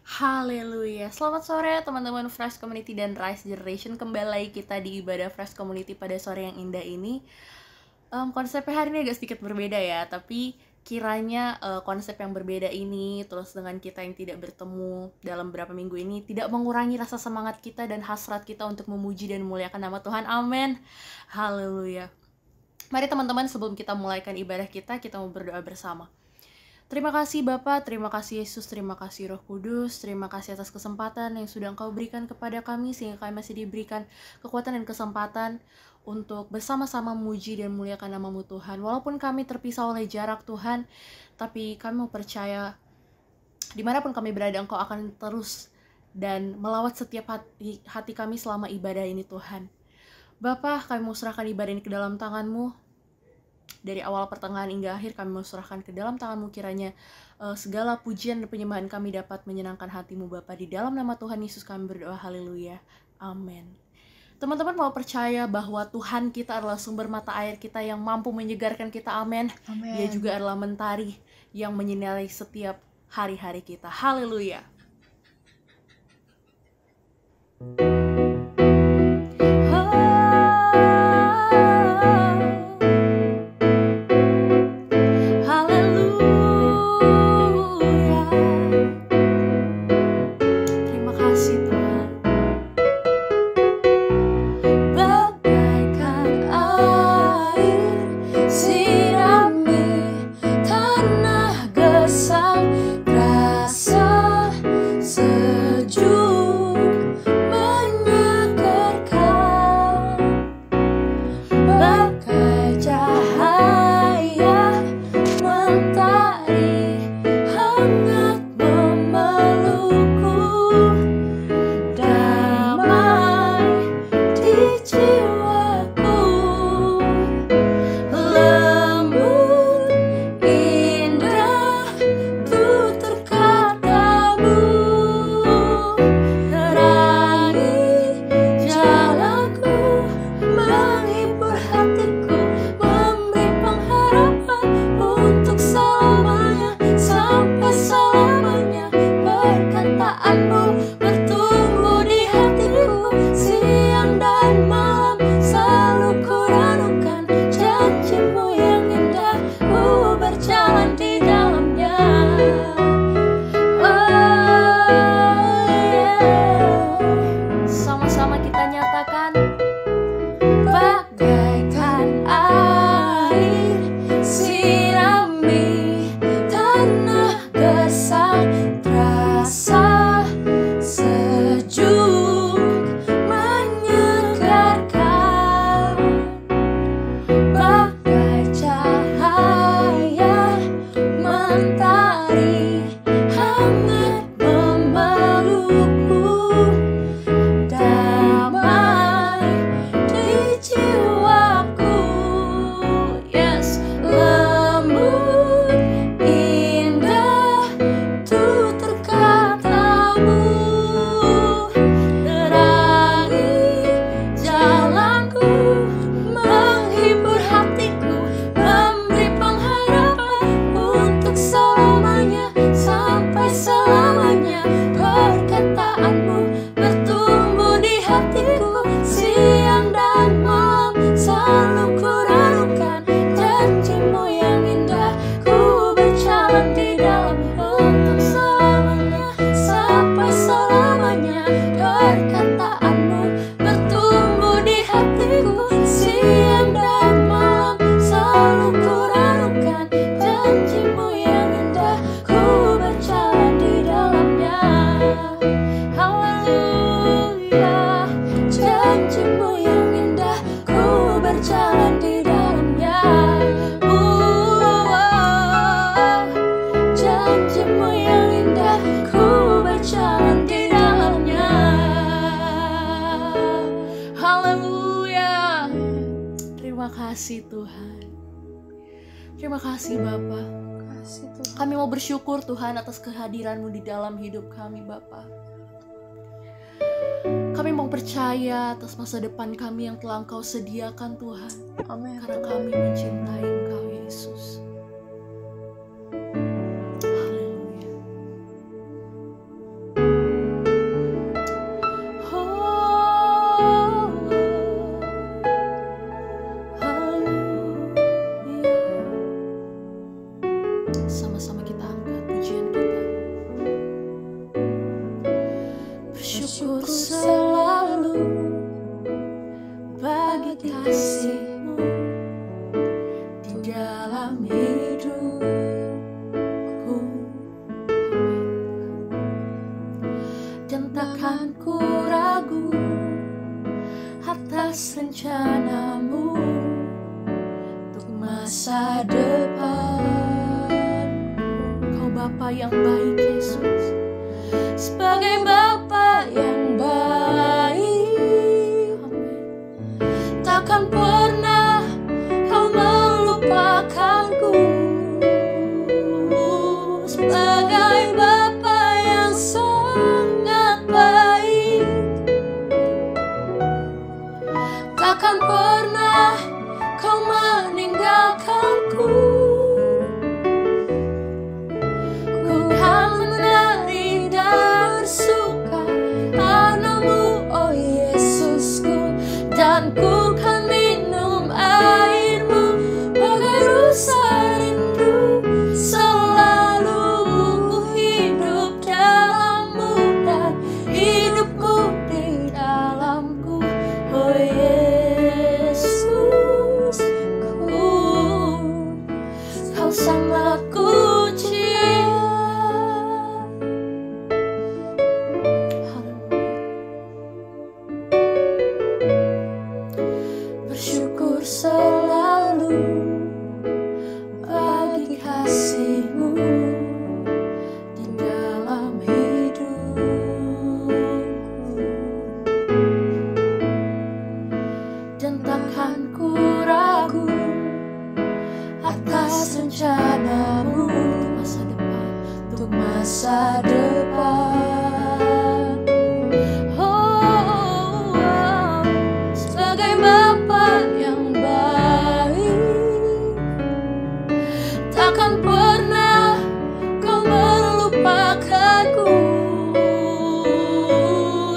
Haleluya. Selamat sore teman-teman Fresh Community dan Rise Generation. Kembali lagi kita di ibadah Fresh Community pada sore yang indah ini. Konsepnya hari ini agak sedikit berbeda ya, tapi kiranya konsep yang berbeda ini terus dengan kita yang tidak bertemu dalam beberapa minggu ini tidak mengurangi rasa semangat kita dan hasrat kita untuk memuji dan memuliakan nama Tuhan. Amin. Haleluya. Mari teman-teman, sebelum kita mulaikan ibadah kita mau berdoa bersama. Terima kasih Bapa, terima kasih Yesus, terima kasih Roh Kudus, terima kasih atas kesempatan yang sudah Engkau berikan kepada kami sehingga kami masih diberikan kekuatan dan kesempatan untuk bersama-sama memuji dan memuliakan nama-Mu Tuhan. Walaupun kami terpisah oleh jarak Tuhan, tapi kami mau percaya dimanapun kami berada Engkau akan terus dan melawat setiap hati kami selama ibadah ini Tuhan. Bapa, kami mau serahkan ibadah ini ke dalam tangan-Mu. Dari awal pertengahan hingga akhir kami mau serahkan ke dalam tangan-Mu, kiranya segala pujian dan penyembahan kami dapat menyenangkan hati-Mu Bapa. Di dalam nama Tuhan Yesus kami berdoa, haleluya, amin. Teman-teman mau percaya bahwa Tuhan kita adalah sumber mata air kita yang mampu menyegarkan kita, amin. Dia juga adalah mentari yang menyinari setiap hari-hari kita, haleluya. Terima kasih Bapa. Kami mau bersyukur Tuhan atas kehadiran-Mu di dalam hidup kami Bapa. Kami mau percaya atas masa depan kami yang telah Engkau sediakan Tuhan. Amin. Karena kami mencintai Engkau Yesus. Haleluya. rencanamu untuk masa depan. Kau Bapa yang baik Yesus, sebagai Bapa yang baik, takkan pernah kau melupakanku. Sebagai Bapa yang sangat baik, takkan pernah kau meninggalkanku. Ku kan menari dan bersuka karenamu, oh Yesusku, dan ku kan minum airmu bagai rusa rindu. Selalu ku hidup dalammu dan hidupku di dalamku, oh Yesusku. Kau sangat ku bersyukur selalu bagi kasih-Mu di dalam hidupku, dan takkan ku ragu atas rencana-Mu untuk masa depan. Sebagai Bapa yang baik, takkan pernah kau melupakanku.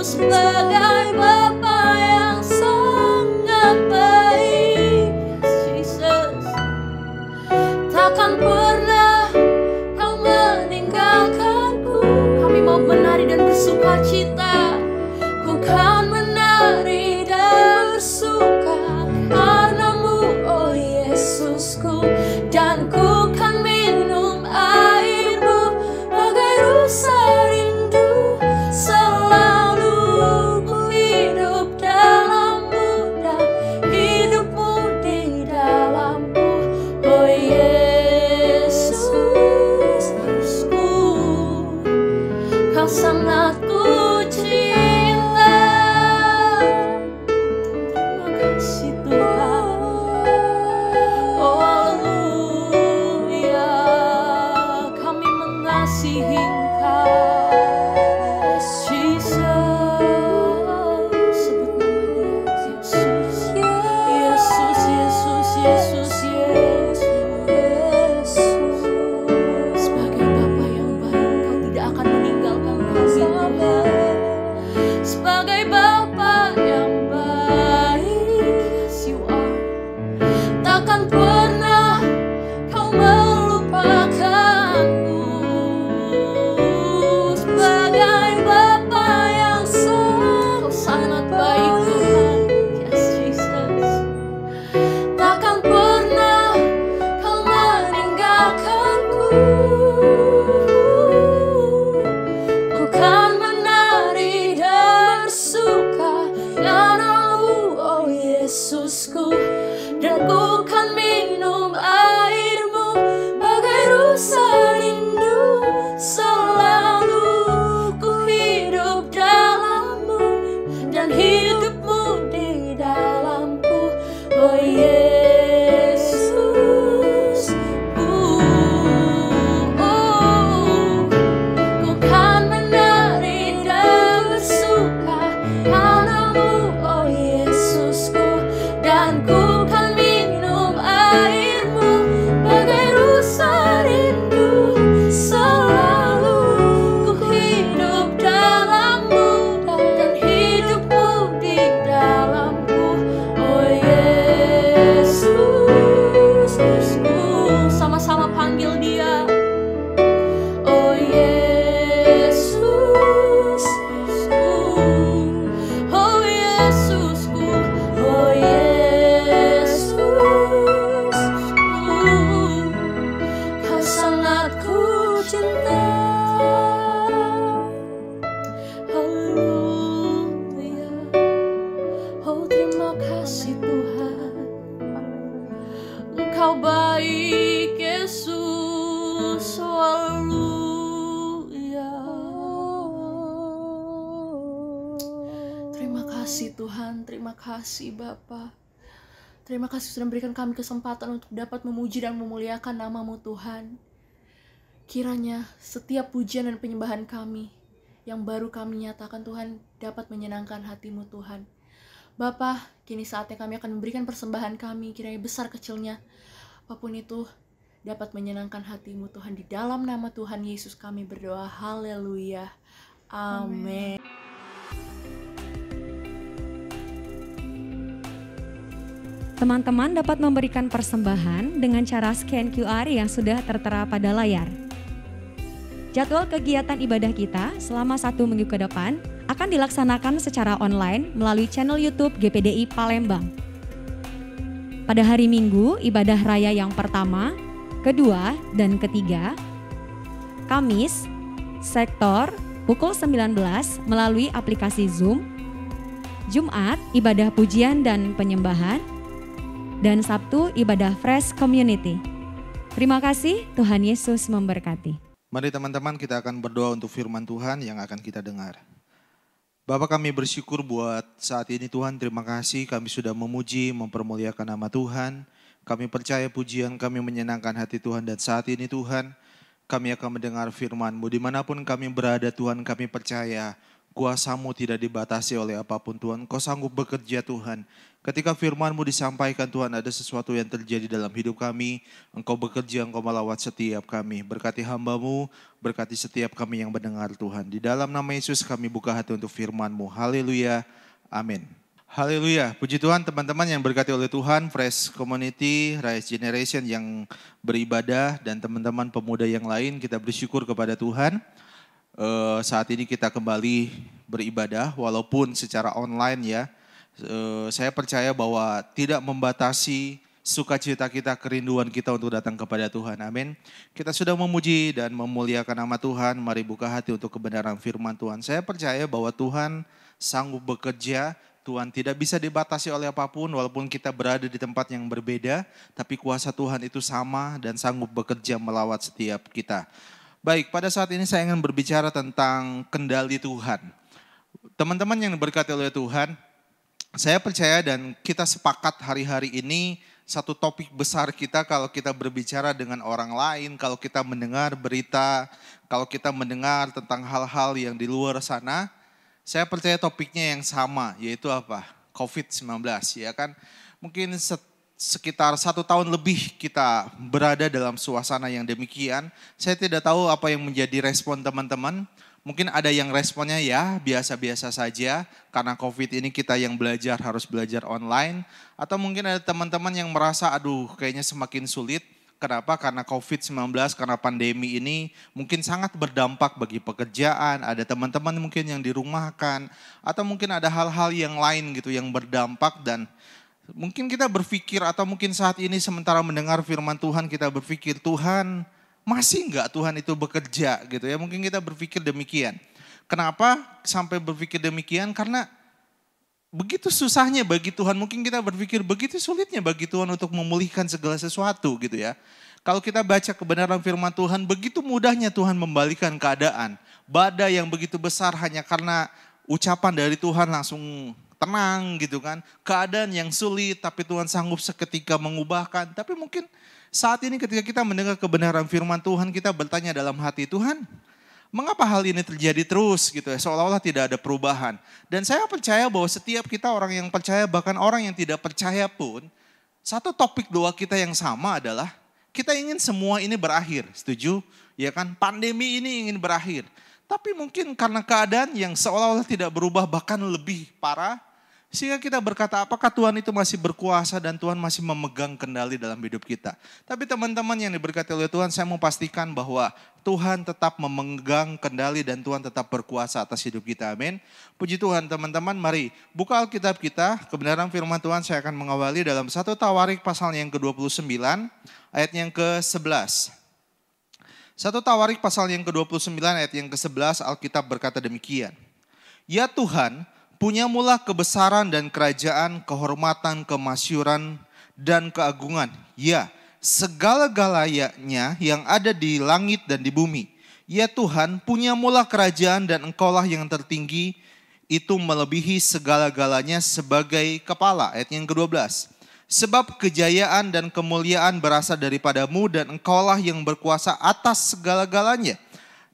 Sebagai Bapa yang sangat baik, Jesus, takkan pernah kau meninggalkanku. kami mau menari dan bersuka cita. Ku kan menari dan bersuka karenamu, oh Yesusku, dan ku kan minum airmu bagai rusa rindu. Selalu ku hidup dalammu dan hidupmu di dalamku, oh Yesusku. Kau sangat ku cinta. Terima kasih Tuhan. Oh haleluya, kami mengasihi Engkau, Jesus. Sebut nama Dia, Yesus, Yesus, Yesus, Yesus, Yesus. Sebagai Bapa yang baik, Kau tidak akan meninggalkan kami Tuhan. Sebagai Bapa yang baik, Yes, you are. takkan pernah kau melupakanku. Sebagai Bapa yang Kau sangat baik Tuhan. Yes, Jesus. takkan pernah kau meninggalkanku. kasih Tuhan, terima kasih Bapa. Terima kasih sudah memberikan kami kesempatan untuk dapat memuji dan memuliakan nama-Mu Tuhan. Kiranya setiap pujian dan penyembahan kami yang baru kami nyatakan Tuhan dapat menyenangkan hati-Mu Tuhan. Bapa, kini saatnya kami akan memberikan persembahan kami, kiranya besar kecilnya, apapun itu dapat menyenangkan hati-Mu Tuhan. Di dalam nama Tuhan Yesus kami berdoa, haleluya, amin. Teman-teman dapat memberikan persembahan dengan cara scan QR yang sudah tertera pada layar. Jadwal kegiatan ibadah kita selama 1 minggu ke depan akan dilaksanakan secara online melalui channel YouTube GPDI Palembang. Pada hari Minggu, ibadah raya yang pertama, kedua, dan ketiga, Kamis, sektor pukul 19 melalui aplikasi Zoom, Jumat, ibadah pujian dan penyembahan, dan Sabtu ibadah Fresh Community. Terima kasih, Tuhan Yesus memberkati. Mari teman-teman kita akan berdoa untuk firman Tuhan yang akan kita dengar. Bapa, kami bersyukur buat saat ini Tuhan, terima kasih kami sudah memuji, mempermuliakan nama Tuhan. Kami percaya pujian kami menyenangkan hati Tuhan, dan saat ini Tuhan kami akan mendengar firman-Mu. Dimanapun kami berada Tuhan, kami percaya kuasa-Mu tidak dibatasi oleh apapun Tuhan. Kau sanggup bekerja Tuhan. Ketika firman-Mu disampaikan Tuhan, ada sesuatu yang terjadi dalam hidup kami. Engkau bekerja, Engkau melawat setiap kami. Berkati hamba-Mu, berkati setiap kami yang mendengar Tuhan. Di dalam nama Yesus kami buka hati untuk firman-Mu. Haleluya, amin. Haleluya, puji Tuhan teman-teman yang berkati oleh Tuhan, Fresh Community, Rise Generation yang beribadah, dan teman-teman pemuda yang lain, kita bersyukur kepada Tuhan. Saat ini kita kembali beribadah walaupun secara online ya. Saya percaya bahwa tidak membatasi sukacita kita, kerinduan kita untuk datang kepada Tuhan. Amin. Kita sudah memuji dan memuliakan nama Tuhan. Mari buka hati untuk kebenaran firman Tuhan. Saya percaya bahwa Tuhan sanggup bekerja. Tuhan tidak bisa dibatasi oleh apapun walaupun kita berada di tempat yang berbeda. Tapi kuasa Tuhan itu sama dan sanggup bekerja melawat setiap kita. Baik, pada saat ini saya ingin berbicara tentang kendali Tuhan. Teman-teman yang berkati oleh Tuhan, saya percaya dan kita sepakat hari-hari ini satu topik besar kita kalau kita berbicara dengan orang lain, kalau kita mendengar berita, kalau kita mendengar tentang hal-hal yang di luar sana, saya percaya topiknya yang sama, yaitu apa? COVID-19, ya kan? Mungkin sekitar 1 tahun lebih kita berada dalam suasana yang demikian. Saya tidak tahu apa yang menjadi respon teman-teman. Mungkin ada yang responnya ya biasa-biasa saja karena COVID ini kita yang belajar harus belajar online. Atau mungkin ada teman-teman yang merasa aduh kayaknya semakin sulit. Kenapa? Karena COVID-19, karena pandemi ini mungkin sangat berdampak bagi pekerjaan. Ada teman-teman mungkin yang dirumahkan. Atau mungkin ada hal-hal yang lain gitu yang berdampak dan mungkin kita berpikir atau mungkin saat ini sementara mendengar firman Tuhan kita berpikir Tuhan masih enggak Tuhan itu bekerja gitu ya. Mungkin kita berpikir demikian. Kenapa sampai berpikir demikian? Karena begitu susahnya bagi Tuhan. Mungkin kita berpikir begitu sulitnya bagi Tuhan untuk memulihkan segala sesuatu gitu ya. Kalau kita baca kebenaran firman Tuhan, begitu mudahnya Tuhan membalikan keadaan. Badai yang begitu besar hanya karena ucapan dari Tuhan langsung tenang gitu kan. Keadaan yang sulit tapi Tuhan sanggup seketika mengubahkan. Tapi mungkin saat ini ketika kita mendengar kebenaran firman Tuhan, kita bertanya dalam hati, Tuhan mengapa hal ini terjadi terus gitu ya, seolah-olah tidak ada perubahan. Dan saya percaya bahwa setiap kita orang yang percaya, bahkan orang yang tidak percaya pun, satu topik doa kita yang sama adalah kita ingin semua ini berakhir, setuju? Ya kan, pandemi ini ingin berakhir. Tapi mungkin karena keadaan yang seolah-olah tidak berubah bahkan lebih parah, sehingga kita berkata apakah Tuhan itu masih berkuasa dan Tuhan masih memegang kendali dalam hidup kita. Tapi teman-teman yang diberkati oleh Tuhan, saya mau pastikan bahwa Tuhan tetap memegang kendali dan Tuhan tetap berkuasa atas hidup kita. Amin. Puji Tuhan teman-teman, mari buka Alkitab kita, kebenaran firman Tuhan saya akan mengawali dalam 1 Tawarik pasal yang ke-29 ayat yang ke-11. 1 Tawarik pasal yang ke-29 ayat yang ke-11 Alkitab berkata demikian. Ya Tuhan, punyamulah kebesaran dan kerajaan, kehormatan, kemasyuran, dan keagungan. Ya, segala-galanya yang ada di langit dan di bumi. Ya Tuhan, punyamulah kerajaan dan engkaulah yang tertinggi. itu melebihi segala-galanya sebagai kepala. Ayat yang ke-12. Sebab kejayaan dan kemuliaan berasal daripadamu dan engkaulah yang berkuasa atas segala-galanya.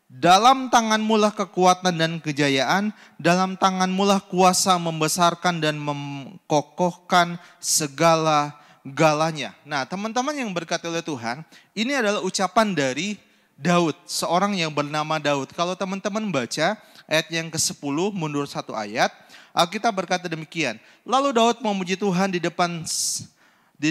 Dalam tanganmu lah kekuatan dan kejayaan, dalam tanganmu lah kuasa membesarkan dan mengkokohkan segala-galanya. Nah, teman-teman yang berkati oleh Tuhan, ini adalah ucapan dari Daud, seorang yang bernama Daud. Kalau teman-teman baca ayat yang ke-10, mundur satu ayat, Alkitab berkata demikian. Lalu Daud memuji Tuhan di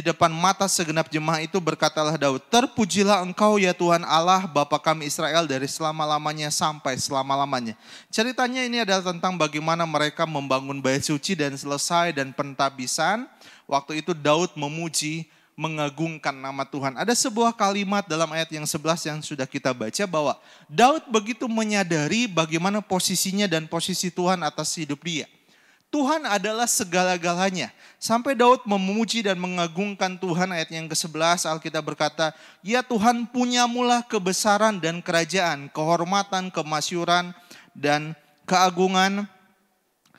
depan mata segenap jemaah itu, berkatalah Daud, terpujilah engkau ya Tuhan Allah Bapa kami Israel dari selama-lamanya sampai selama-lamanya. Ceritanya ini adalah tentang bagaimana mereka membangun bait suci dan selesai dan pentabisan. Waktu itu Daud memuji, mengagungkan nama Tuhan. Ada sebuah kalimat dalam ayat yang 11 yang sudah kita baca bahwa Daud begitu menyadari bagaimana posisinya dan posisi Tuhan atas hidup dia. Tuhan adalah segala-galanya. Sampai Daud memuji dan mengagungkan Tuhan. Ayat yang ke-11 Alkitab berkata, ya Tuhan punyamulah kebesaran dan kerajaan, kehormatan, kemasyuran dan keagungan.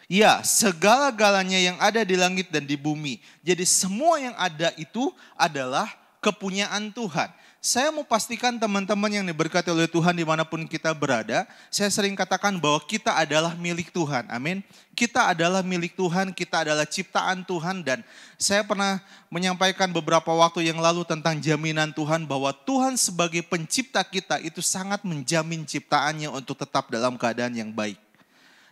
Ya, segala-galanya yang ada di langit dan di bumi. Jadi semua yang ada itu adalah kepunyaan Tuhan. Saya mau pastikan teman-teman yang diberkati oleh Tuhan dimanapun kita berada. Saya sering katakan bahwa kita adalah milik Tuhan. Amin. Kita adalah milik Tuhan, kita adalah ciptaan Tuhan. Dan saya pernah menyampaikan beberapa waktu yang lalu tentang jaminan Tuhan bahwa Tuhan sebagai pencipta kita itu sangat menjamin ciptaannya untuk tetap dalam keadaan yang baik.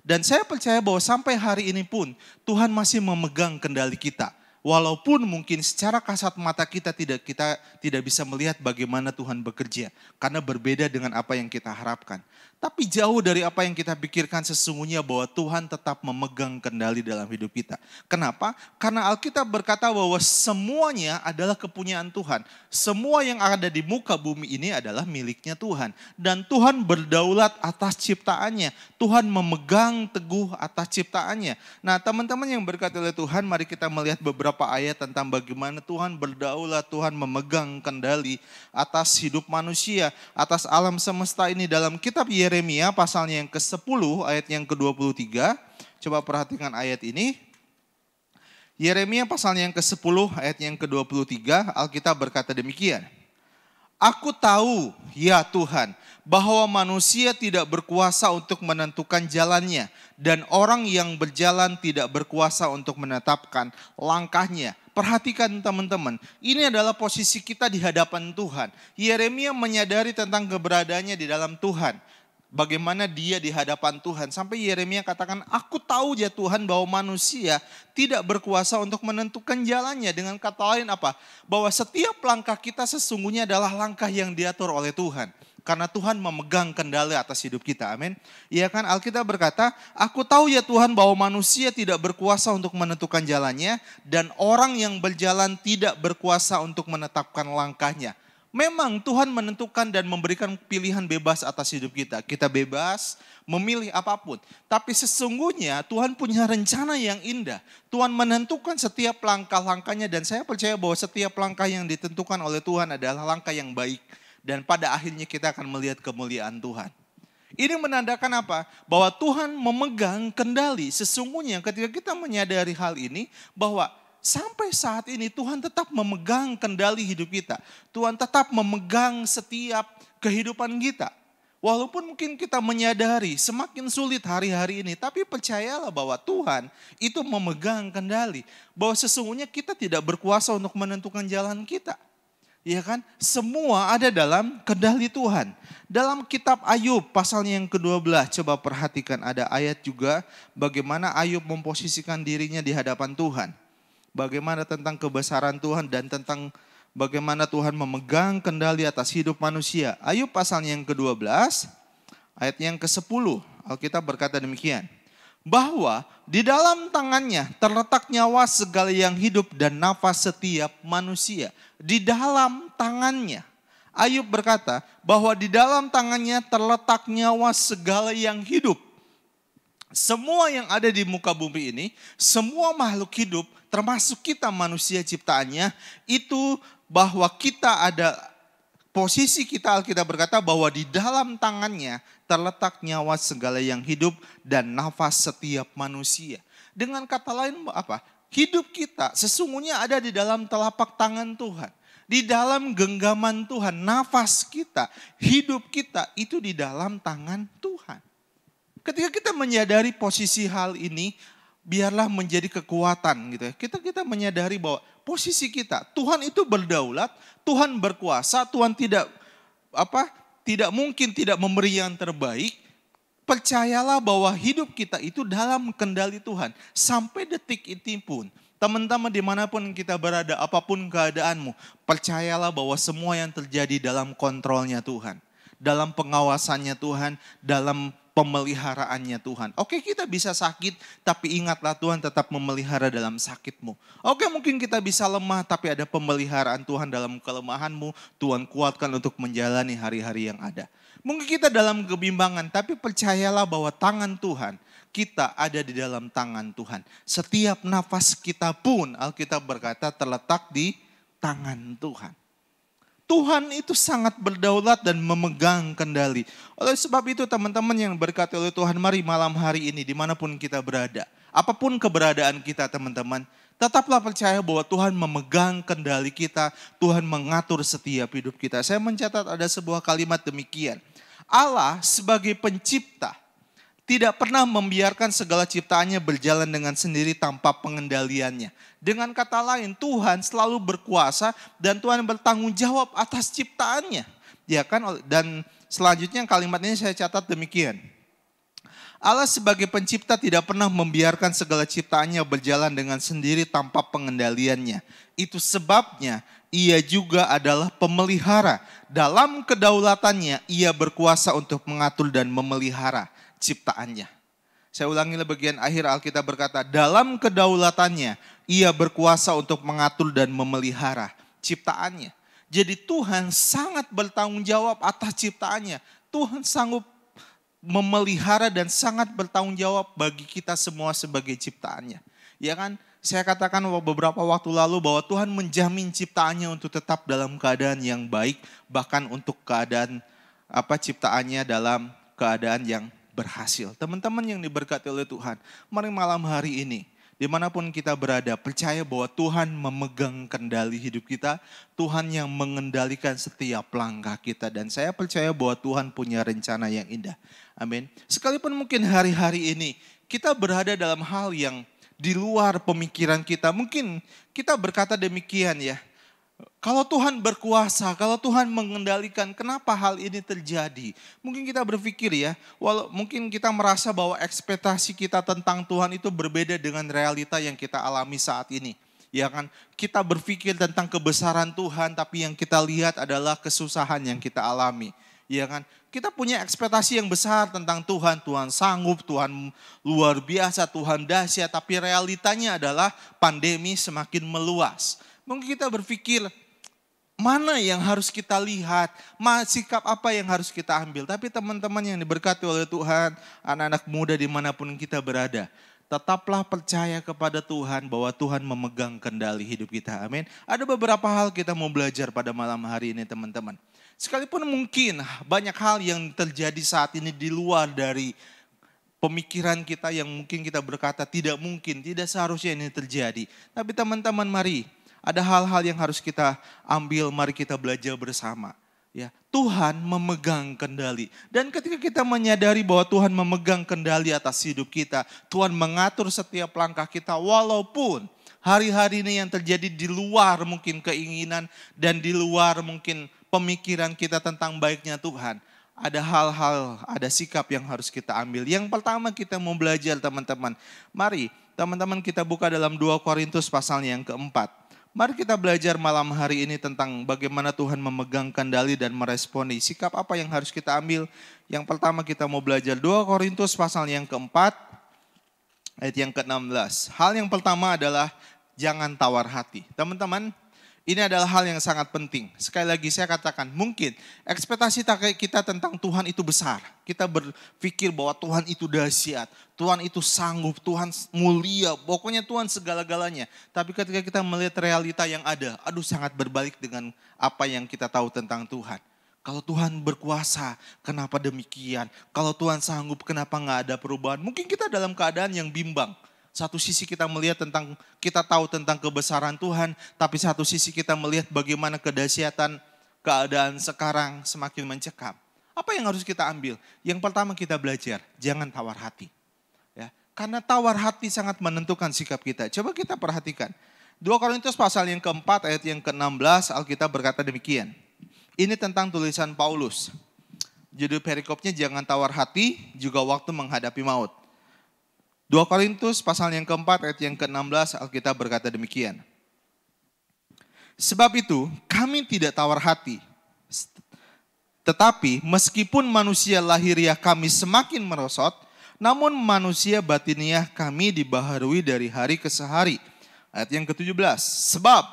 Dan saya percaya bahwa sampai hari ini pun Tuhan masih memegang kendali kita. Walaupun mungkin secara kasat mata kita tidak bisa melihat bagaimana Tuhan bekerja. Karena berbeda dengan apa yang kita harapkan. Tapi jauh dari apa yang kita pikirkan sesungguhnya bahwa Tuhan tetap memegang kendali dalam hidup kita. Kenapa? Karena Alkitab berkata bahwa semuanya adalah kepunyaan Tuhan. Semua yang ada di muka bumi ini adalah miliknya Tuhan. Dan Tuhan berdaulat atas ciptaannya. Tuhan memegang teguh atas ciptaannya. Nah, teman-teman yang berkati oleh Tuhan, mari kita melihat beberapa ayat tentang bagaimana Tuhan berdaulat, Tuhan memegang kendali atas hidup manusia, atas alam semesta ini. Dalam kitab Yeremia pasalnya yang ke-10 ayat yang ke-23. Coba perhatikan ayat ini. Yeremia pasalnya yang ke-10 ayat yang ke-23, Alkitab berkata demikian. Aku tahu ya Tuhan bahwa manusia tidak berkuasa untuk menentukan jalannya dan orang yang berjalan tidak berkuasa untuk menetapkan langkahnya. Perhatikan teman-teman, ini adalah posisi kita di hadapan Tuhan. Yeremia menyadari tentang keberadaannya di dalam Tuhan. Bagaimana dia di hadapan Tuhan. Sampai Yeremia katakan, aku tahu ya Tuhan bahwa manusia tidak berkuasa untuk menentukan jalannya. Dengan kata lain apa? Bahwa setiap langkah kita sesungguhnya adalah langkah yang diatur oleh Tuhan. Karena Tuhan memegang kendali atas hidup kita. Amin. Iya kan, Alkitab berkata, aku tahu ya Tuhan bahwa manusia tidak berkuasa untuk menentukan jalannya. Dan orang yang berjalan tidak berkuasa untuk menetapkan langkahnya. Memang Tuhan menentukan dan memberikan pilihan bebas atas hidup kita. Kita bebas memilih apapun. Tapi sesungguhnya Tuhan punya rencana yang indah. Tuhan menentukan setiap langkah-langkahnya dan saya percaya bahwa setiap langkah yang ditentukan oleh Tuhan adalah langkah yang baik. Dan pada akhirnya kita akan melihat kemuliaan Tuhan. Ini menandakan apa? Bahwa Tuhan memegang kendali. Sesungguhnya ketika kita menyadari hal ini bahwa sampai saat ini Tuhan tetap memegang kendali hidup kita. Tuhan tetap memegang setiap kehidupan kita. Walaupun mungkin kita menyadari semakin sulit hari-hari ini. Tapi percayalah bahwa Tuhan itu memegang kendali. Bahwa sesungguhnya kita tidak berkuasa untuk menentukan jalan kita. Ya kan? Semua ada dalam kendali Tuhan. Dalam kitab Ayub pasalnya yang ke-12. Coba perhatikan ada ayat juga bagaimana Ayub memposisikan dirinya di hadapan Tuhan. Bagaimana tentang kebesaran Tuhan dan tentang bagaimana Tuhan memegang kendali atas hidup manusia. Ayub pasalnya yang ke-12, ayat yang ke-10. Alkitab berkata demikian. Bahwa di dalam tangannya terletak nyawa segala yang hidup dan nafas setiap manusia. Di dalam tangannya. Ayub berkata bahwa di dalam tangannya terletak nyawa segala yang hidup. Semua yang ada di muka bumi ini, semua makhluk hidup, termasuk kita manusia ciptaannya, itu bahwa kita ada Posisi kita, Alkitab berkata bahwa di dalam tangannya terletak nyawa segala yang hidup dan nafas setiap manusia. Dengan kata lain apa? Hidup kita sesungguhnya ada di dalam telapak tangan Tuhan. Di dalam genggaman Tuhan, nafas kita, hidup kita itu di dalam tangan Tuhan. Ketika kita menyadari posisi hal ini, biarlah menjadi kekuatan gitu ya. Kita menyadari bahwa posisi kita, Tuhan itu berdaulat, Tuhan berkuasa, Tuhan tidak mungkin tidak memberi yang terbaik. Percayalah bahwa hidup kita itu dalam kendali Tuhan sampai detik ini pun. Teman-teman dimanapun kita berada, apapun keadaanmu, percayalah bahwa semua yang terjadi dalam kontrolnya Tuhan. Dalam pengawasannya Tuhan, dalam pemeliharaannya Tuhan. Oke, kita bisa sakit, tapi ingatlah Tuhan tetap memelihara dalam sakitmu. Oke, mungkin kita bisa lemah, tapi ada pemeliharaan Tuhan dalam kelemahanmu. Tuhan kuatkan untuk menjalani hari-hari yang ada. Mungkin kita dalam kebimbangan, tapi percayalah bahwa tangan Tuhan, kita ada di dalam tangan Tuhan. Setiap nafas kita pun, Alkitab berkata, terletak di tangan Tuhan. Tuhan itu sangat berdaulat dan memegang kendali. Oleh sebab itu teman-teman yang berkati oleh Tuhan, mari malam hari ini dimanapun kita berada. Apapun keberadaan kita teman-teman, tetaplah percaya bahwa Tuhan memegang kendali kita. Tuhan mengatur setiap hidup kita. Saya mencatat ada sebuah kalimat demikian. Allah sebagai pencipta tidak pernah membiarkan segala ciptaannya berjalan dengan sendiri tanpa pengendaliannya. Dengan kata lain, Tuhan selalu berkuasa dan Tuhan bertanggung jawab atas ciptaannya. Ya kan? Dan selanjutnya kalimat ini saya catat demikian. Allah sebagai pencipta tidak pernah membiarkan segala ciptaannya berjalan dengan sendiri tanpa pengendaliannya. Itu sebabnya Ia juga adalah pemelihara. Dalam kedaulatannya, Ia berkuasa untuk mengatur dan memelihara ciptaannya. Saya ulangi bagian akhir Alkitab berkata, dalam kedaulatannya Ia berkuasa untuk mengatur dan memelihara ciptaannya. Jadi Tuhan sangat bertanggung jawab atas ciptaannya. Tuhan sanggup memelihara dan sangat bertanggung jawab bagi kita semua sebagai ciptaannya. Ya kan? Saya katakan beberapa waktu lalu bahwa Tuhan menjamin ciptaannya untuk tetap dalam keadaan yang baik, bahkan untuk keadaan ciptaannya dalam keadaan yang berhasil. Teman-teman yang diberkati oleh Tuhan, mari malam hari ini, dimanapun kita berada, percaya bahwa Tuhan memegang kendali hidup kita, Tuhan yang mengendalikan setiap langkah kita, dan saya percaya bahwa Tuhan punya rencana yang indah. Amin. Sekalipun mungkin hari-hari ini kita berada dalam hal yang di luar pemikiran kita, mungkin kita berkata demikian ya, kalau Tuhan berkuasa, kalau Tuhan mengendalikan, kenapa hal ini terjadi? Mungkin kita berpikir ya, mungkin kita merasa bahwa ekspektasi kita tentang Tuhan itu berbeda dengan realita yang kita alami saat ini. Ya kan, kita berpikir tentang kebesaran Tuhan, tapi yang kita lihat adalah kesusahan yang kita alami. Ya kan, kita punya ekspektasi yang besar tentang Tuhan. Tuhan sanggup, Tuhan luar biasa, Tuhan dahsyat, tapi realitanya adalah pandemi semakin meluas. Mungkin kita berpikir, mana yang harus kita lihat, sikap apa yang harus kita ambil. Tapi teman-teman yang diberkati oleh Tuhan, anak-anak muda dimanapun kita berada, tetaplah percaya kepada Tuhan bahwa Tuhan memegang kendali hidup kita. Amin. Ada beberapa hal kita mau belajar pada malam hari ini teman-teman. Sekalipun mungkin banyak hal yang terjadi saat ini di luar dari pemikiran kita yang mungkin kita berkata tidak mungkin, tidak seharusnya ini terjadi. Tapi teman-teman mari, ada hal-hal yang harus kita ambil, mari kita belajar bersama. Ya, Tuhan memegang kendali. Dan ketika kita menyadari bahwa Tuhan memegang kendali atas hidup kita, Tuhan mengatur setiap langkah kita, walaupun hari-hari ini yang terjadi di luar mungkin keinginan dan di luar mungkin pemikiran kita tentang baiknya Tuhan. Ada hal-hal, ada sikap yang harus kita ambil. Yang pertama kita mau belajar teman-teman. Mari teman-teman kita buka dalam 2 Korintus pasalnya yang keempat. Mari kita belajar malam hari ini tentang bagaimana Tuhan memegang kendali dan meresponi. Sikap apa yang harus kita ambil? Yang pertama kita mau belajar 2 Korintus pasal yang keempat, ayat yang ke-16. Hal yang pertama adalah jangan tawar hati. Teman-teman, Ini adalah hal yang sangat penting. Sekali lagi saya katakan, mungkin ekspektasi kita tentang Tuhan itu besar. Kita berpikir bahwa Tuhan itu dahsyat, Tuhan itu sanggup, Tuhan mulia, pokoknya Tuhan segala-galanya. Tapi ketika kita melihat realita yang ada, sangat berbalik dengan apa yang kita tahu tentang Tuhan. Kalau Tuhan berkuasa, kenapa demikian? Kalau Tuhan sanggup, kenapa nggak ada perubahan? Mungkin kita dalam keadaan yang bimbang. Satu sisi kita melihat kita tahu tentang kebesaran Tuhan, tapi satu sisi kita melihat bagaimana kedahsyatan keadaan sekarang semakin mencekam. Apa yang harus kita ambil? Yang pertama kita belajar, jangan tawar hati. Ya, karena tawar hati sangat menentukan sikap kita. Coba kita perhatikan. 2 Korintus pasal yang keempat ayat yang ke-16 Alkitab berkata demikian. Ini tentang tulisan Paulus. Judul perikopnya jangan tawar hati juga waktu menghadapi maut. 2 Korintus pasal yang keempat ayat yang ke-16 Alkitab berkata demikian. Sebab itu kami tidak tawar hati. Tetapi meskipun manusia lahiriah kami semakin merosot, namun manusia batiniah kami dibaharui dari hari ke hari. Ayat yang ke-17. Sebab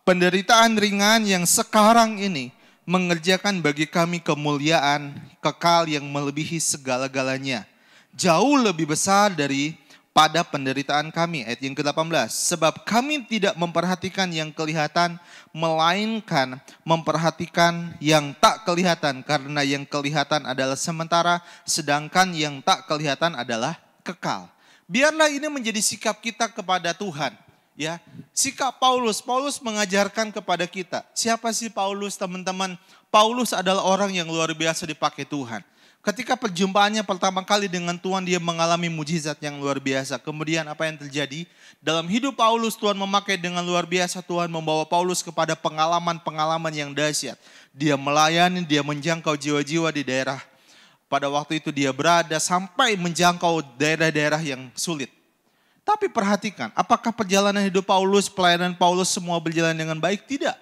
penderitaan ringan yang sekarang ini mengerjakan bagi kami kemuliaan kekal yang melebihi segala-galanya. Jauh lebih besar daripada penderitaan kami. Ayat yang ke-18. Sebab kami tidak memperhatikan yang kelihatan, melainkan memperhatikan yang tak kelihatan. Karena yang kelihatan adalah sementara, sedangkan yang tak kelihatan adalah kekal. Biarlah ini menjadi sikap kita kepada Tuhan. Ya, sikap Paulus mengajarkan kepada kita. Siapa sih Paulus, teman-teman? Paulus adalah orang yang luar biasa dipakai Tuhan. Ketika perjumpaannya pertama kali dengan Tuhan, dia mengalami mujizat yang luar biasa. Kemudian apa yang terjadi? Dalam hidup Paulus, Tuhan memakai dengan luar biasa. Tuhan membawa Paulus kepada pengalaman-pengalaman yang dahsyat. Dia melayani, dia menjangkau jiwa-jiwa di daerah. Pada waktu itu dia berada sampai menjangkau daerah-daerah yang sulit. Tapi perhatikan, apakah perjalanan hidup Paulus, pelayanan Paulus semua berjalan dengan baik? Tidak.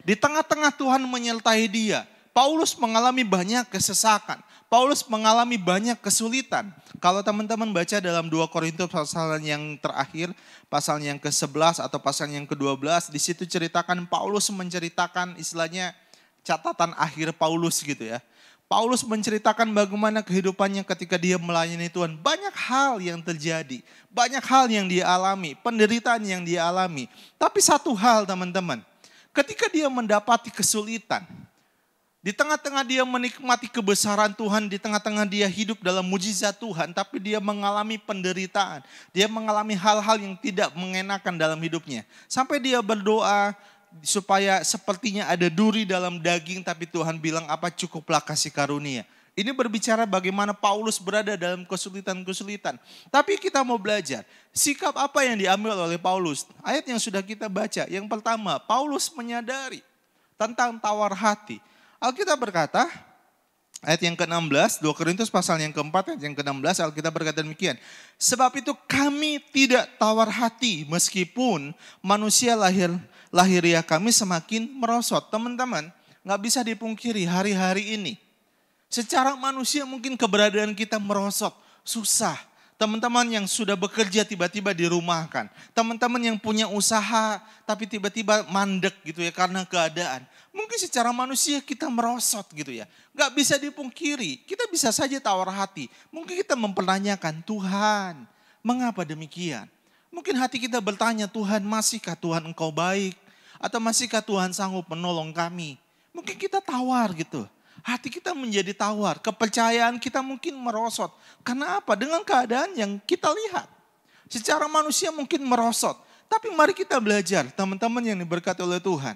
Di tengah-tengah Tuhan menyertai dia. Paulus mengalami banyak kesesakan. Paulus mengalami banyak kesulitan. Kalau teman-teman baca dalam 2 Korintus pasal yang terakhir, pasal yang ke-11 atau pasal yang ke-12, di situ ceritakan Paulus menceritakan istilahnya catatan akhir Paulus gitu ya. Paulus menceritakan bagaimana kehidupannya ketika dia melayani Tuhan. Banyak hal yang terjadi, banyak hal yang dia alami, penderitaan yang dia alami. Tapi satu hal teman-teman, ketika dia mendapati kesulitan, di tengah-tengah dia menikmati kebesaran Tuhan, di tengah-tengah dia hidup dalam mujizat Tuhan, tapi dia mengalami penderitaan. Dia mengalami hal-hal yang tidak mengenakan dalam hidupnya. Sampai dia berdoa supaya sepertinya ada duri dalam daging, tapi Tuhan bilang apa, cukuplah kasih karunia. Ini berbicara bagaimana Paulus berada dalam kesulitan-kesulitan. Tapi kita mau belajar, sikap apa yang diambil oleh Paulus? Ayat yang sudah kita baca, yang pertama, Paulus menyadari tentang tawar hati. Alkitab berkata, ayat yang ke-16, 2 Korintus pasal yang keempat, ayat yang ke-16, Alkitab berkata demikian. Sebab itu kami tidak tawar hati meskipun manusia lahiriah kami semakin merosot. Teman-teman, gak bisa dipungkiri hari-hari ini. Secara manusia mungkin keberadaan kita merosot, susah. Teman-teman yang sudah bekerja tiba-tiba dirumahkan. Teman-teman yang punya usaha tapi tiba-tiba mandek gitu ya karena keadaan. Mungkin secara manusia kita merosot gitu ya. Gak bisa dipungkiri, kita bisa saja tawar hati. Mungkin kita mempertanyakan, Tuhan mengapa demikian? Mungkin hati kita bertanya, Tuhan masihkah Tuhan engkau baik? Atau masihkah Tuhan sanggup menolong kami? Mungkin kita tawar gitu. Hati kita menjadi tawar, kepercayaan kita mungkin merosot. Karena apa? Dengan keadaan yang kita lihat. Secara manusia mungkin merosot. Tapi mari kita belajar, teman-teman yang diberkati oleh Tuhan.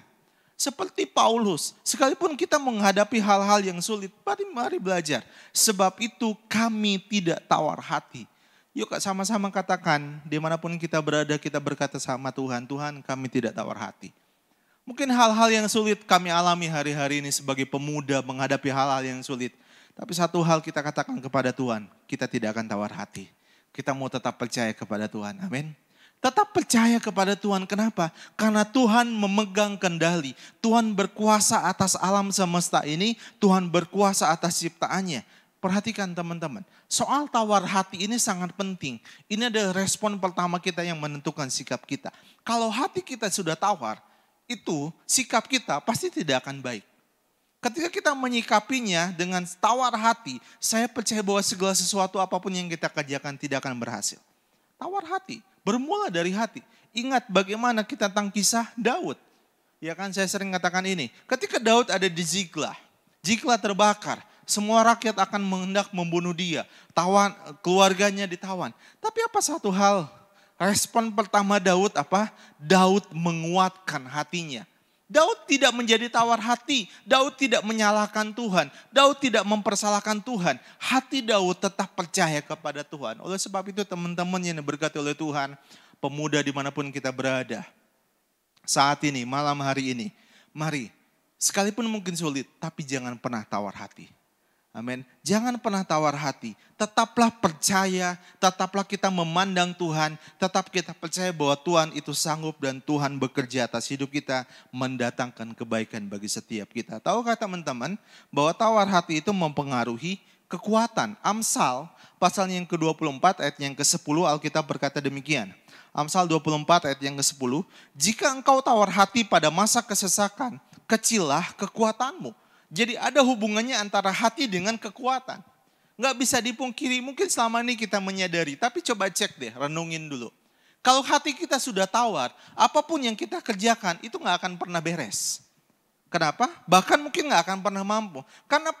Seperti Paulus, sekalipun kita menghadapi hal-hal yang sulit, mari belajar. Sebab itu kami tidak tawar hati. Yuk sama-sama katakan, dimanapun kita berada kita berkata sama Tuhan, Tuhan kami tidak tawar hati. Mungkin hal-hal yang sulit kami alami hari-hari ini sebagai pemuda menghadapi hal-hal yang sulit. Tapi satu hal kita katakan kepada Tuhan, kita tidak akan tawar hati. Kita mau tetap percaya kepada Tuhan, amin. Tetap percaya kepada Tuhan, kenapa? Karena Tuhan memegang kendali. Tuhan berkuasa atas alam semesta ini, Tuhan berkuasa atas ciptaannya. Perhatikan teman-teman, soal tawar hati ini sangat penting. Ini adalah respon pertama kita yang menentukan sikap kita. Kalau hati kita sudah tawar, itu sikap kita pasti tidak akan baik. Ketika kita menyikapinya dengan tawar hati, saya percaya bahwa segala sesuatu apapun yang kita kerjakan tidak akan berhasil. Tawar hati, bermula dari hati. Ingat bagaimana kita tentang kisah Daud. Ya kan, saya sering katakan ini. Ketika Daud ada di Ziklah terbakar. Semua rakyat akan menghendak membunuh dia. Keluarganya ditawan. Tapi apa satu hal? Respon pertama Daud apa? Daud menguatkan hatinya. Daud tidak menjadi tawar hati. Daud tidak menyalahkan Tuhan. Daud tidak mempersalahkan Tuhan. Hati Daud tetap percaya kepada Tuhan. Oleh sebab itu teman-teman yang diberkati oleh Tuhan, pemuda dimanapun kita berada, saat ini, malam hari ini, mari, sekalipun mungkin sulit, tapi jangan pernah tawar hati. Amin. Jangan pernah tawar hati. Tetaplah percaya, tetaplah kita memandang Tuhan, tetap kita percaya bahwa Tuhan itu sanggup dan Tuhan bekerja atas hidup kita, mendatangkan kebaikan bagi setiap kita. Tahukah teman-teman bahwa tawar hati itu mempengaruhi kekuatan? Amsal pasal yang ke-24 ayat yang ke-10 Alkitab berkata demikian. Amsal 24 ayat yang ke-10, jika engkau tawar hati pada masa kesesakan, kecillah kekuatanmu. Jadi ada hubungannya antara hati dengan kekuatan. Nggak bisa dipungkiri, mungkin selama ini kita menyadari, tapi coba cek deh, renungin dulu. Kalau hati kita sudah tawar, apapun yang kita kerjakan itu nggak akan pernah beres. Kenapa? Bahkan mungkin nggak akan pernah mampu. Karena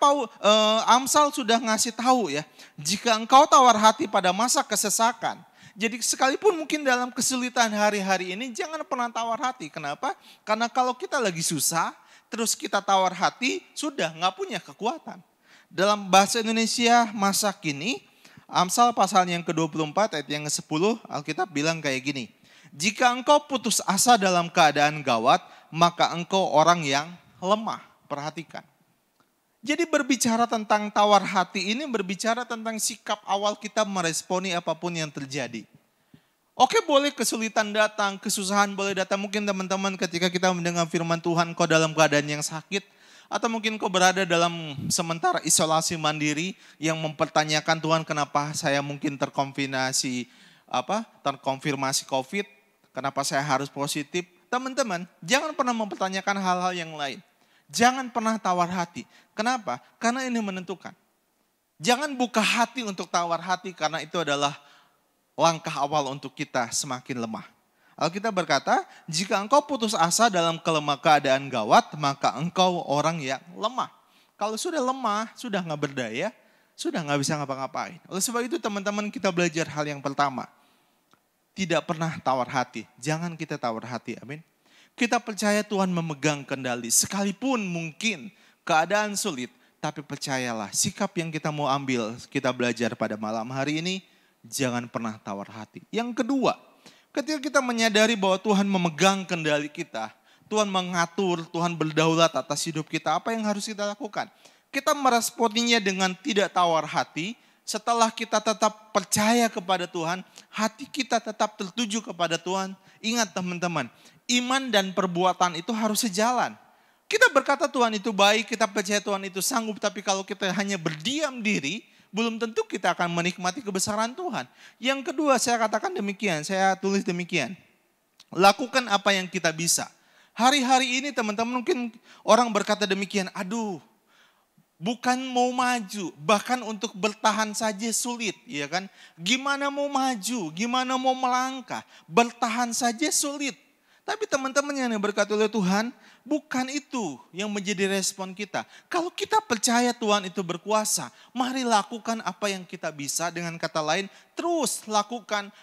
Amsal sudah ngasih tahu ya, jika engkau tawar hati pada masa kesesakan, jadi sekalipun mungkin dalam kesulitan hari-hari ini, jangan pernah tawar hati. Kenapa? Karena kalau kita lagi susah, terus kita tawar hati, sudah nggak punya kekuatan. Dalam bahasa Indonesia masa kini, Amsal pasal yang ke-24 ayat yang ke-10, Alkitab bilang kayak gini. Jika engkau putus asa dalam keadaan gawat, maka engkau orang yang lemah. Perhatikan. Jadi berbicara tentang tawar hati ini berbicara tentang sikap awal kita meresponi apapun yang terjadi. Oke, boleh kesulitan datang, kesusahan boleh datang. Mungkin teman-teman ketika kita mendengar firman Tuhan, kau dalam keadaan yang sakit. Atau mungkin kau berada dalam sementara isolasi mandiri yang mempertanyakan Tuhan kenapa saya mungkin terkonfirmasi COVID. Kenapa saya harus positif. Teman-teman, jangan pernah mempertanyakan hal-hal yang lain. Jangan pernah tawar hati. Kenapa? Karena ini menentukan. Jangan buka hati untuk tawar hati karena itu adalah langkah awal untuk kita semakin lemah. Alkitab berkata, jika engkau putus asa dalam keadaan gawat, maka engkau orang yang lemah. Kalau sudah lemah, sudah nggak berdaya, sudah nggak bisa ngapa-ngapain. Oleh sebab itu teman-teman kita belajar hal yang pertama. Tidak pernah tawar hati. Jangan kita tawar hati, amin. Kita percaya Tuhan memegang kendali. Sekalipun mungkin keadaan sulit, tapi percayalah sikap yang kita mau ambil, kita belajar pada malam hari ini, jangan pernah tawar hati. Yang kedua, ketika kita menyadari bahwa Tuhan memegang kendali kita, Tuhan mengatur, Tuhan berdaulat atas hidup kita, apa yang harus kita lakukan? Kita meresponinya dengan tidak tawar hati, setelah kita tetap percaya kepada Tuhan, hati kita tetap tertuju kepada Tuhan. Ingat teman-teman, iman dan perbuatan itu harus sejalan. Kita berkata Tuhan itu baik, kita percaya Tuhan itu sanggup, tapi kalau kita hanya berdiam diri, belum tentu kita akan menikmati kebesaran Tuhan. Yang kedua saya katakan demikian, saya tulis demikian. Lakukan apa yang kita bisa. Hari-hari ini teman-teman mungkin orang berkata demikian, aduh bukan mau maju, bahkan untuk bertahan saja sulit, ya kan? Gimana mau maju, gimana mau melangkah, bertahan saja sulit. Tapi teman-teman yang berkati oleh Tuhan, bukan itu yang menjadi respon kita. Kalau kita percaya Tuhan itu berkuasa, mari lakukan apa yang kita bisa. Dengan kata lain, terus lakukan,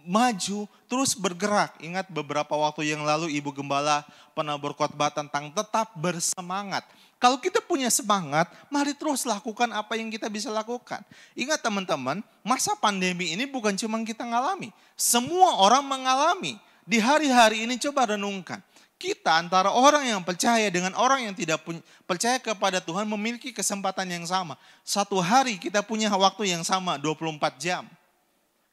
maju, terus bergerak. Ingat beberapa waktu yang lalu Ibu Gembala pernah berkhotbah tentang tetap bersemangat. Kalau kita punya semangat, mari terus lakukan apa yang kita bisa lakukan. Ingat teman-teman, masa pandemi ini bukan cuma kita ngalami. Semua orang mengalami. Di hari-hari ini coba renungkan. Kita antara orang yang percaya dengan orang yang tidak percaya kepada Tuhan memiliki kesempatan yang sama. Satu hari kita punya waktu yang sama 24 jam.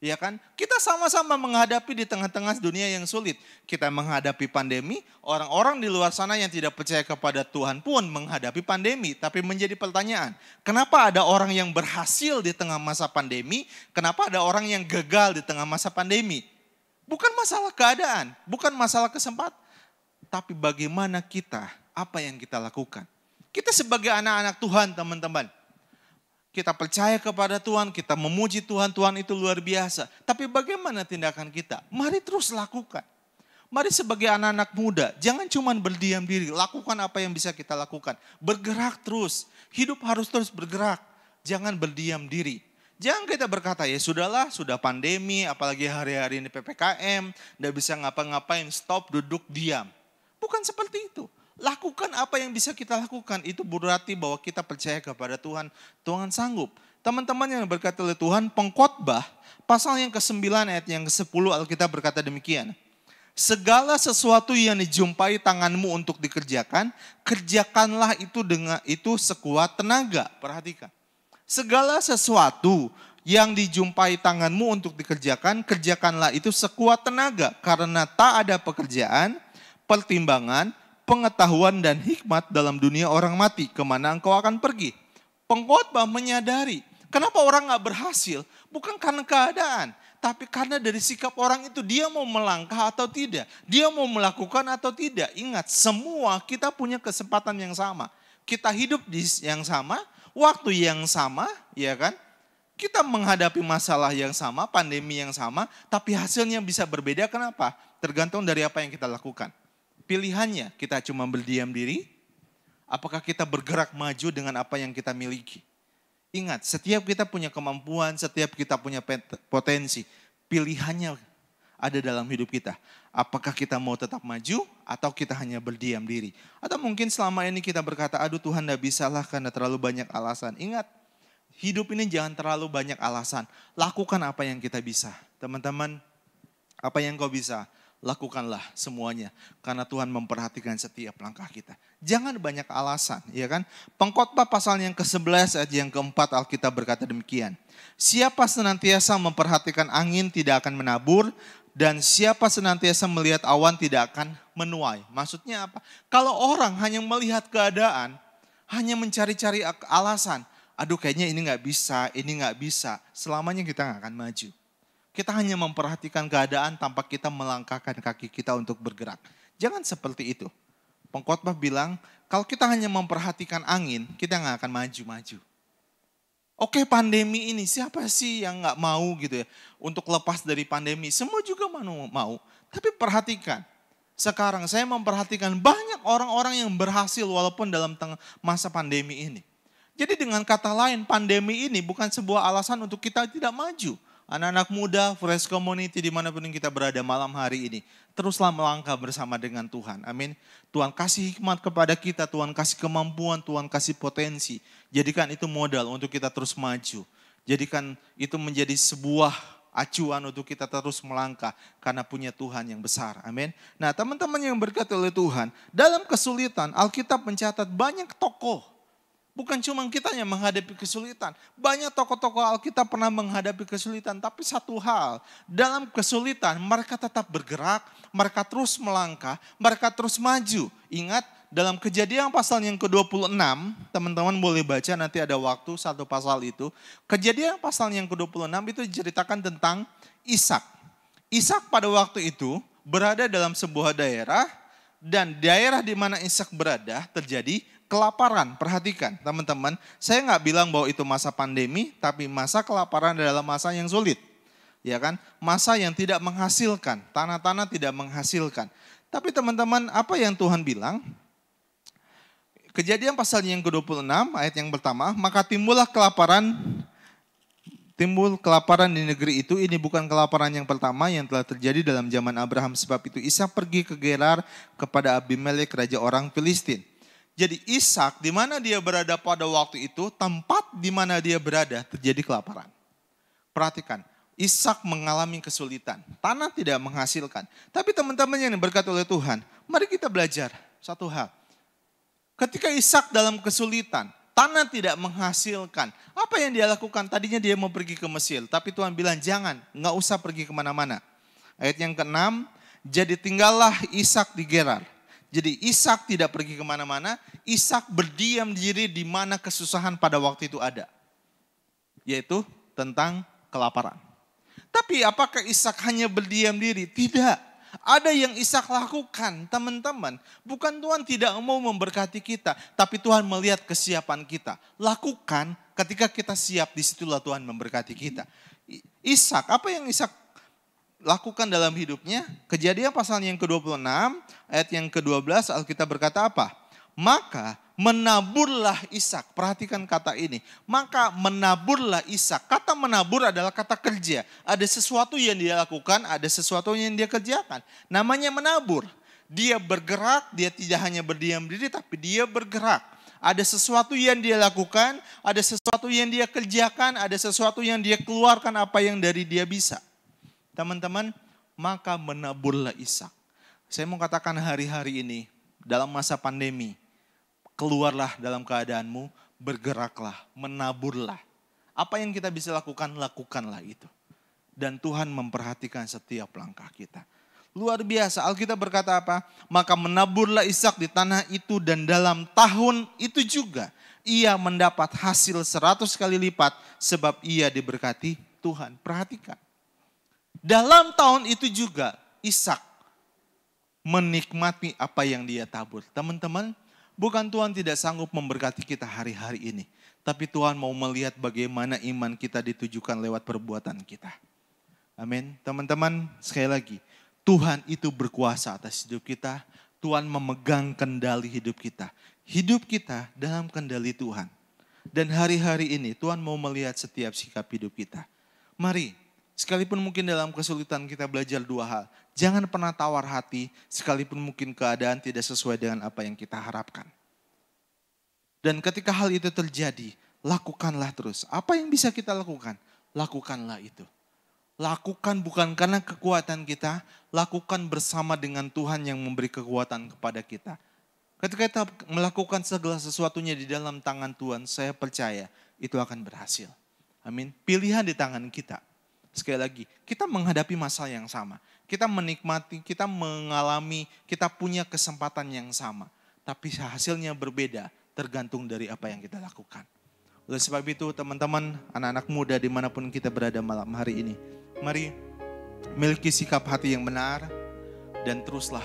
Ya kan? Kita sama-sama menghadapi di tengah-tengah dunia yang sulit. Kita menghadapi pandemi, orang-orang di luar sana yang tidak percaya kepada Tuhan pun menghadapi pandemi. Tapi menjadi pertanyaan, kenapa ada orang yang berhasil di tengah masa pandemi? Kenapa ada orang yang gagal di tengah masa pandemi? Bukan masalah keadaan, bukan masalah kesempatan. tapi bagaimana kita, apa yang kita lakukan. Kita sebagai anak-anak Tuhan teman-teman, kita percaya kepada Tuhan, kita memuji Tuhan, Tuhan itu luar biasa. Tapi bagaimana tindakan kita? Mari terus lakukan. Mari sebagai anak-anak muda, jangan cuma berdiam diri, lakukan apa yang bisa kita lakukan. Bergerak terus, hidup harus terus bergerak, jangan berdiam diri. Jangan kita berkata, ya sudahlah, sudah pandemi, apalagi hari-hari ini PPKM, tidak bisa ngapa-ngapain, stop, duduk, diam. Bukan seperti itu. Lakukan apa yang bisa kita lakukan, itu berarti bahwa kita percaya kepada Tuhan, Tuhan sanggup. Teman-teman yang berkata oleh Tuhan, Pengkhotbah, pasal yang ke-9 ayat yang ke-10 Alkitab berkata demikian. Segala sesuatu yang dijumpai tanganmu untuk dikerjakan, kerjakanlah itu sekuat tenaga. Perhatikan. Segala sesuatu yang dijumpai tanganmu untuk dikerjakan, kerjakanlah itu sekuat tenaga. Karena tak ada pekerjaan, pertimbangan, pengetahuan dan hikmat dalam dunia orang mati. Kemana engkau akan pergi? Pengkhotbah menyadari, kenapa orang gak berhasil? Bukan karena keadaan. Tapi karena dari sikap orang itu, dia mau melangkah atau tidak. Dia mau melakukan atau tidak. Ingat, semua kita punya kesempatan yang sama. Kita hidup di yang sama, waktu yang sama, ya kan? Kita menghadapi masalah yang sama, pandemi yang sama, tapi hasilnya bisa berbeda. Kenapa? Tergantung dari apa yang kita lakukan. Pilihannya, kita cuma berdiam diri, apakah kita bergerak maju dengan apa yang kita miliki. Ingat, setiap kita punya kemampuan, setiap kita punya potensi. Pilihannya ada dalam hidup kita. Apakah kita mau tetap maju atau kita hanya berdiam diri. Atau mungkin selama ini kita berkata, aduh Tuhan gak bisa lah karena terlalu banyak alasan. Ingat, hidup ini jangan terlalu banyak alasan. Lakukan apa yang kita bisa. Teman-teman, apa yang kau bisa, lakukanlah semuanya. Karena Tuhan memperhatikan setiap langkah kita. Jangan banyak alasan, ya kan? Pengkhotbah pasal yang ke-11 ayat yang ke-4 Alkitab berkata demikian. Siapa senantiasa memperhatikan angin tidak akan menabur, dan siapa senantiasa melihat awan tidak akan menuai. Maksudnya apa? Kalau orang hanya melihat keadaan, hanya mencari-cari alasan, aduh kayaknya ini gak bisa, selamanya kita gak akan maju. Kita hanya memperhatikan keadaan tanpa kita melangkahkan kaki kita untuk bergerak. Jangan seperti itu. Pengkhotbah bilang, kalau kita hanya memperhatikan angin, kita gak akan maju-maju. Oke, pandemi ini, siapa sih yang gak mau gitu ya, untuk lepas dari pandemi? Semua juga mau. Tapi perhatikan, sekarang saya memperhatikan banyak orang-orang yang berhasil walaupun dalam masa pandemi ini. Jadi dengan kata lain, pandemi ini bukan sebuah alasan untuk kita tidak maju. Anak-anak muda, Fresh Community dimanapun kita berada malam hari ini. Teruslah melangkah bersama dengan Tuhan. Amin. Tuhan kasih hikmat kepada kita, Tuhan kasih kemampuan, Tuhan kasih potensi. Jadikan itu modal untuk kita terus maju. Jadikan itu menjadi sebuah acuan untuk kita terus melangkah. Karena punya Tuhan yang besar. Amin. Nah teman-teman yang berkati oleh Tuhan, dalam kesulitan Alkitab mencatat banyak tokoh. Bukan cuma kita yang menghadapi kesulitan. Banyak tokoh-tokoh Alkitab pernah menghadapi kesulitan. Tapi satu hal, dalam kesulitan mereka tetap bergerak, mereka terus melangkah, mereka terus maju. Ingat, dalam Kejadian pasal yang ke-26, teman-teman boleh baca nanti ada waktu satu pasal itu. Kejadian pasal yang ke-26 itu diceritakan tentang Ishak. Ishak pada waktu itu berada dalam sebuah daerah, dan daerah di mana Ishak berada terjadi kelaparan. Perhatikan teman-teman, saya nggak bilang bahwa itu masa pandemi, tapi masa kelaparan adalah masa yang sulit. Ya kan? Masa yang tidak menghasilkan, tanah-tanah tidak menghasilkan. Tapi teman-teman, apa yang Tuhan bilang? Kejadian pasal yang ke-26 ayat yang pertama, maka timbul kelaparan di negeri itu. Ini bukan kelaparan yang pertama yang telah terjadi dalam zaman Abraham. Sebab itu Ishak pergi ke Gerar kepada Abimelek, raja orang Filistin. Jadi Ishak di mana dia berada pada waktu itu, tempat di mana dia berada terjadi kelaparan. Perhatikan, Ishak mengalami kesulitan, tanah tidak menghasilkan. Tapi teman-teman yang berkati oleh Tuhan, mari kita belajar satu hal. Ketika Ishak dalam kesulitan, tanah tidak menghasilkan. Apa yang dia lakukan? Tadinya dia mau pergi ke Mesir, tapi Tuhan bilang jangan, nggak usah pergi kemana-mana. Ayat yang ke-6, jadi tinggallah Ishak di Gerar. Jadi Ishak tidak pergi kemana-mana, Ishak berdiam diri di mana kesusahan pada waktu itu ada. Yaitu tentang kelaparan. Tapi apakah Ishak hanya berdiam diri? Tidak. Ada yang Ishak lakukan, teman-teman. Bukan Tuhan tidak mau memberkati kita, tapi Tuhan melihat kesiapan kita. Lakukan, ketika kita siap, disitulah Tuhan memberkati kita. Ishak, apa yang Ishak lakukan dalam hidupnya? Kejadian pasal yang ke-26, ayat yang ke-12, Alkitab berkata apa? Maka menaburlah Ishak. Perhatikan kata ini. Maka menaburlah Ishak. Kata menabur adalah kata kerja. Ada sesuatu yang dia lakukan, ada sesuatu yang dia kerjakan. Namanya menabur. Dia bergerak, dia tidak hanya berdiam diri, tapi dia bergerak. Ada sesuatu yang dia lakukan, ada sesuatu yang dia kerjakan, ada sesuatu yang dia keluarkan apa yang dari dia bisa. Teman-teman, maka menaburlah Ishak. Saya mau katakan hari-hari ini, dalam masa pandemi, keluarlah dalam keadaanmu, bergeraklah, menaburlah. Apa yang kita bisa lakukan, lakukanlah itu. Dan Tuhan memperhatikan setiap langkah kita. Luar biasa, Alkitab berkata apa? Maka menaburlah Ishak di tanah itu dan dalam tahun itu juga ia mendapat hasil 100 kali lipat sebab ia diberkati Tuhan. Perhatikan. Dalam tahun itu juga Ishak menikmati apa yang dia tabur. Teman-teman, bukan Tuhan tidak sanggup memberkati kita hari-hari ini. Tapi Tuhan mau melihat bagaimana iman kita ditujukan lewat perbuatan kita. Amin. Teman-teman, sekali lagi. Tuhan itu berkuasa atas hidup kita. Tuhan memegang kendali hidup kita. Hidup kita dalam kendali Tuhan. Dan hari-hari ini Tuhan mau melihat setiap sikap hidup kita. Mari, sekalipun mungkin dalam kesulitan kita belajar dua hal. Jangan pernah tawar hati, sekalipun mungkin keadaan tidak sesuai dengan apa yang kita harapkan. Dan ketika hal itu terjadi, lakukanlah terus. Apa yang bisa kita lakukan? Lakukanlah itu. Lakukan bukan karena kekuatan kita, lakukan bersama dengan Tuhan yang memberi kekuatan kepada kita. Ketika kita melakukan segala sesuatunya di dalam tangan Tuhan, saya percaya itu akan berhasil. Amin. Pilihan di tangan kita. Sekali lagi, kita menghadapi masalah yang sama. Kita menikmati, kita mengalami, kita punya kesempatan yang sama. Tapi hasilnya berbeda, tergantung dari apa yang kita lakukan. Oleh sebab itu teman-teman, anak-anak muda dimanapun kita berada malam hari ini. Mari miliki sikap hati yang benar dan teruslah.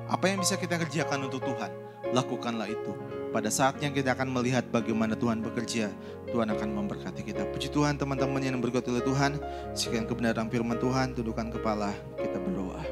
Apa yang bisa kita kerjakan untuk Tuhan, lakukanlah itu. Pada saatnya kita akan melihat bagaimana Tuhan bekerja, Tuhan akan memberkati kita. Puji Tuhan teman-teman yang berkati oleh Tuhan. Sekian kebenaran firman Tuhan, tundukkan kepala, kita berdoa.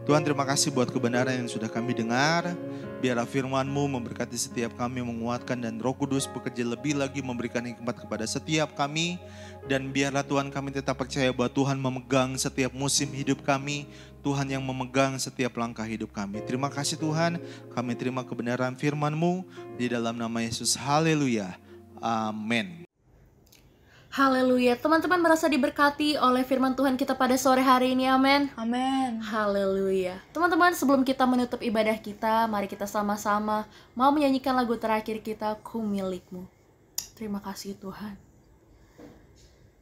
Tuhan terima kasih buat kebenaran yang sudah kami dengar. Biarlah firman-Mu memberkati setiap kami, menguatkan dan Roh Kudus bekerja lebih lagi memberikan hikmat kepada setiap kami. Dan biarlah Tuhan kami tetap percaya bahwa Tuhan memegang setiap musim hidup kami. Tuhan yang memegang setiap langkah hidup kami. Terima kasih Tuhan, kami terima kebenaran firman-Mu di dalam nama Yesus. Haleluya. Amin. Haleluya. Teman-teman merasa diberkati oleh firman Tuhan kita pada sore hari ini. Amin. Amin. Haleluya. Teman-teman, sebelum kita menutup ibadah kita, mari kita sama-sama mau menyanyikan lagu terakhir kita, Ku Milikmu. Terima kasih Tuhan.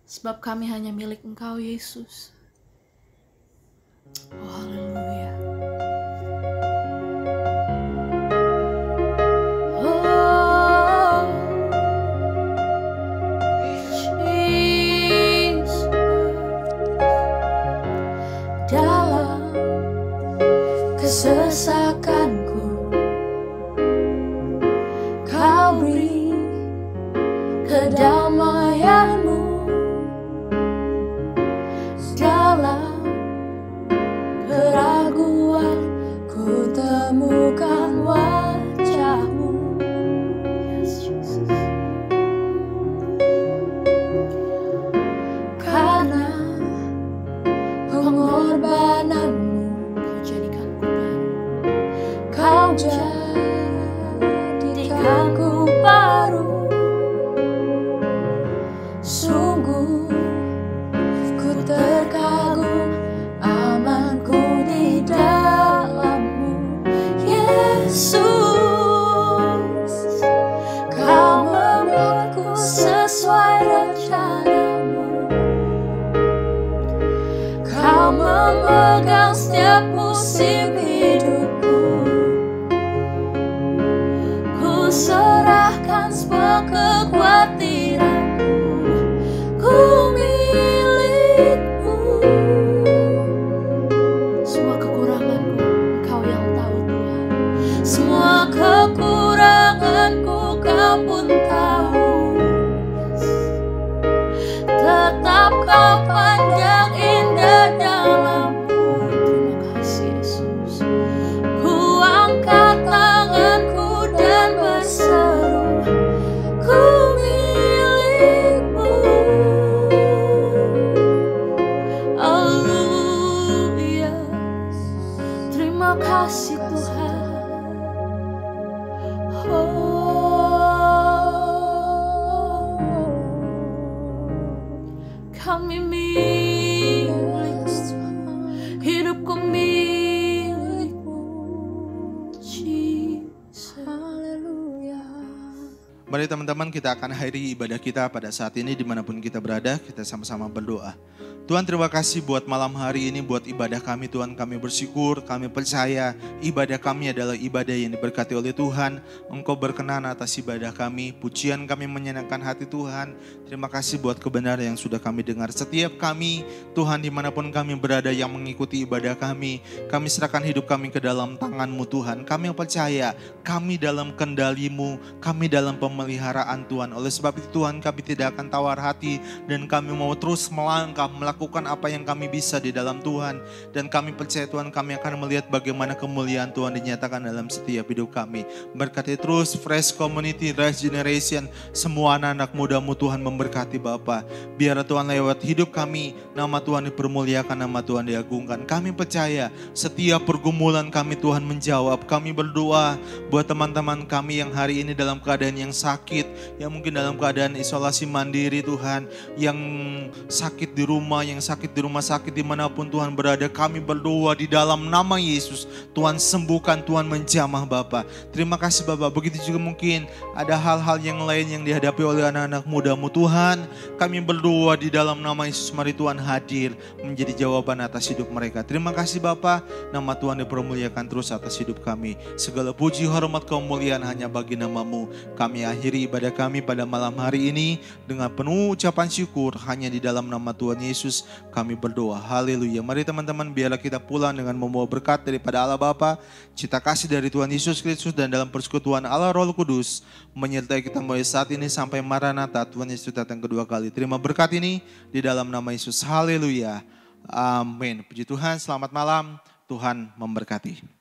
Sebab kami hanya milik Engkau Yesus. Oh, haleluya. Oh, Jesus. Dalam kesesakanku, Kau beri kedamaian-Mu. Dalam keraguan ku temukan wajah-Mu. Yes, Jesus. Karena pengorbanan-Mu, Kau jadikanku baru. Kau jadikanku baru. Sungguh ku terkagum, amanku di dalam-Mu, Yesus. Kau membuatku sesuai rencana-Mu. Kau memegang setiap musim hidupku. Ku serahkan semua kekhawatiranku. Ku milikmu. Semua hidupku milikmu, Jesus. Haleluya. Mari teman-teman, kita akan akhiri ibadah kita pada saat ini dimanapun kita berada, kita sama-sama berdoa. Tuhan, terima kasih buat malam hari ini, buat ibadah kami Tuhan. Kami bersyukur, kami percaya ibadah kami adalah ibadah yang diberkati oleh Tuhan. Engkau berkenan atas ibadah kami, pujian kami menyenangkan hati Tuhan. Terima kasih buat kebenaran yang sudah kami dengar. Setiap kami Tuhan, dimanapun kami berada yang mengikuti ibadah kami serahkan hidup kami ke dalam tangan-Mu Tuhan. Kami percaya kami dalam kendali-Mu, kami dalam pemeliharaan Tuhan. Oleh sebab itu Tuhan, kami tidak akan tawar hati dan kami mau terus melangkah, melakukan apa yang kami bisa di dalam Tuhan. Dan kami percaya Tuhan, kami akan melihat bagaimana kemuliaan Tuhan dinyatakan dalam setiap hidup kami. Berkati terus Fresh Community, Rise Generation, semua anak-anak muda-Mu Tuhan, memberkati Bapa. Biar Tuhan lewat hidup kami, nama Tuhan dipermuliakan, nama Tuhan diagungkan. Kami percaya setiap pergumulan kami Tuhan menjawab. Kami berdoa buat teman-teman kami yang hari ini dalam keadaan yang sakit, yang mungkin dalam keadaan isolasi mandiri Tuhan, yang sakit di rumah, yang sakit di rumah sakit, dimanapun Tuhan berada, kami berdoa di dalam nama Yesus, Tuhan sembuhkan, Tuhan menjamah Bapa. Terima kasih Bapa. Begitu juga mungkin ada hal-hal yang lain yang dihadapi oleh anak-anak muda-Mu Tuhan, kami berdoa di dalam nama Yesus, mari Tuhan hadir menjadi jawaban atas hidup mereka. Terima kasih Bapa, nama Tuhan dipermuliakan terus atas hidup kami. Segala puji, hormat, kemuliaan hanya bagi nama-Mu. Kami akhiri ibadah kami pada malam hari ini dengan penuh ucapan syukur, hanya di dalam nama Tuhan Yesus kami berdoa. Haleluya. Mari teman-teman, biarlah kita pulang dengan membawa berkat daripada Allah Bapa, cita kasih dari Tuhan Yesus Kristus, dan dalam persekutuan Allah Roh Kudus menyertai kita mulai saat ini sampai Maranatha, Tuhan Yesus datang kedua kali. Terima berkat ini di dalam nama Yesus. Haleluya. Amin. Puji Tuhan. Selamat malam. Tuhan memberkati.